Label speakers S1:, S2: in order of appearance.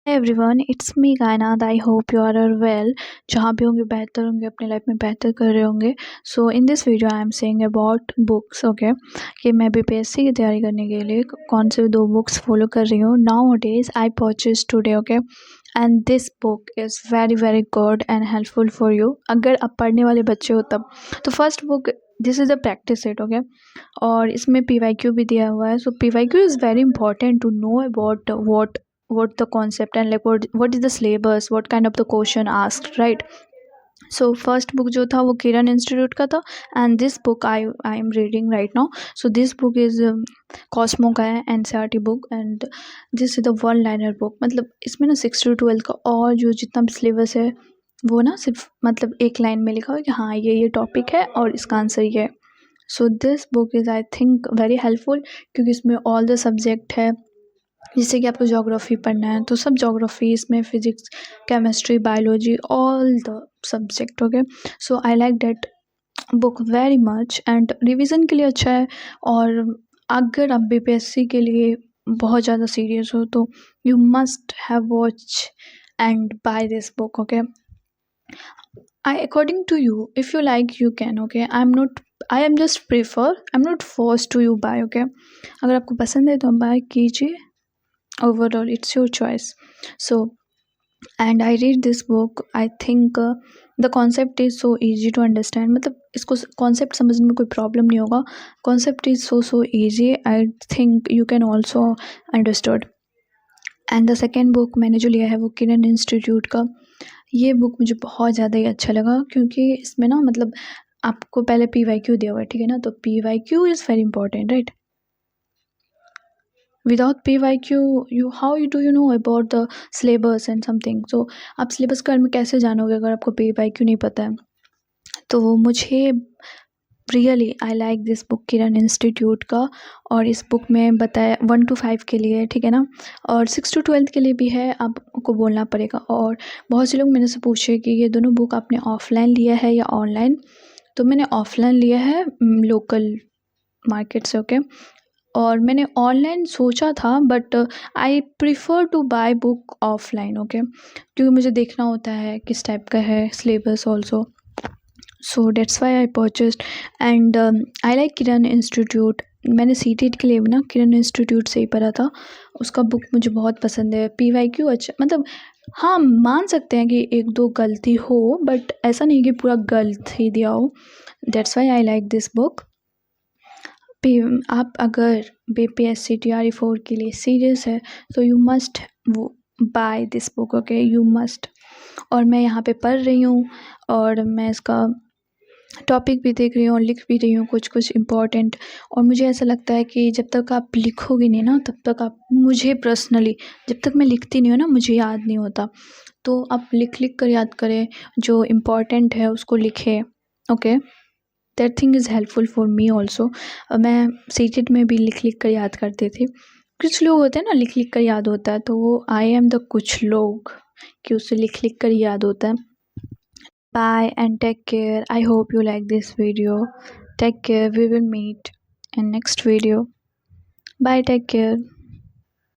S1: Hey everyone, it's me Kainat. I hope you are all well. जहाँ भी होंगे बेहतर होंगे, अपने लाइफ में बेहतर कर रहे होंगे. So in this video I am saying about books. Okay, कि मैं बीपीएससी की तैयारी करने के लिए कौन से दो बुक्स फॉलो कर रही हूँ. Now days I purchase today. Okay, and this book is very very good and helpful for you. अगर आप पढ़ने वाले बच्चे हो तब तो first book this is a practice set. Okay, और इसमें पीवाईक्यू भी दिया हुआ है. So PYQ is very important to know about what the concept and like what is the syllabus, what kind of the question asked, right? So first book जो था वो किरण institute का था and this book I am reading right now. So this book is Cosmo का है, NCERT book, and this is the one liner book. मतलब इसमें ना 6 to 12 का और जो जितना भी सिलेबस है वो ना सिर्फ मतलब एक लाइन में लिखा हुआ है कि हाँ ये टॉपिक है और इसका आंसर ये है. So this book is I think very helpful क्योंकि इसमें ऑल द सब्जेक्ट है. जैसे कि आपको ज्योग्राफी पढ़ना है तो सब ज्योग्राफी इसमें, physics, chemistry, biology, all the subject. Okay, so I like that book very much and revision के लिए अच्छा है. और अगर आप बीपीएससी के लिए बहुत ज़्यादा सीरियस हो तो you must have watch and buy this book. Okay, I according to you, if you like you can. Okay, I am just prefer, I'm not forced to you buy. Okay, अगर आपको पसंद है तो buy कीजिए. Overall it's your choice. So and I read this book, I think the concept is so easy to understand. मतलब इसको concept समझने में कोई problem नहीं होगा. Concept is so easy, I think you can also understood. And the second book मैंने जो लिया है वो किरण इंस्टीट्यूट का. ये बुक मुझे बहुत ज़्यादा ही अच्छा लगा क्योंकि इसमें ना मतलब आपको पहले पीवाईक्यू दिया हुआ है, ठीक है ना. तो PYQ is very important, right? Without PYQ you how you do you know about the syllabus and something. So आप सिलेबस के बारे में कैसे जानोगे अगर आपको पीवाईक्यू नहीं पता है. तो मुझे really I like this book Kiran institute का. और इस बुक में बताया 1 to 5 के लिए, ठीक है ना, और 6 to 12 के लिए भी है, आपको बोलना पड़ेगा. और बहुत से लोग मेरे से पूछे कि ये दोनों बुक आपने ऑफलाइन लिया है या ऑनलाइन. तो मैंने ऑफलाइन लिया है लोकल मार्केट से. ओके, और मैंने ऑनलाइन सोचा था but I prefer to buy book offline. Okay, क्योंकि मुझे देखना होता है किस टाइप का है syllabus also. So that's why I purchased and I like Kiran institute. मैंने सीटेट के लिए भी ना किरण इंस्टीट्यूट से ही पढ़ा था. उसका बुक मुझे बहुत पसंद है. पीवाईक्यू अच्छा, मतलब हाँ मान सकते हैं कि एक दो गलती हो बट ऐसा नहीं कि पूरा गलत ही दिया हो. Dates why I like this book. आप अगर बीपीएससी TRE 4 के लिए सीरियस है तो you must buy this book. Okay, you must. और मैं यहाँ पे पढ़ रही हूँ और मैं इसका टॉपिक भी देख रही हूँ और लिख भी रही हूँ कुछ कुछ इम्पॉर्टेंट. और मुझे ऐसा लगता है कि जब तक आप लिखोगे नहीं ना तब तक आप, मुझे पर्सनली जब तक मैं लिखती नहीं हूँ ना मुझे याद नहीं होता. तो आप लिख लिख कर याद करें, जो इम्पॉर्टेंट है उसको लिखें. Okay, that thing is helpful for me also. मैं सीटेट में भी लिख लिख कर याद करती थी. कुछ लोग होते हैं ना लिख लिख कर याद होता है, तो वो आई एम द कुछ लोग कि उससे लिख लिख कर याद होता है. Bye and take care. I hope you like this video. Take care. We will meet in next video. Bye. Take care.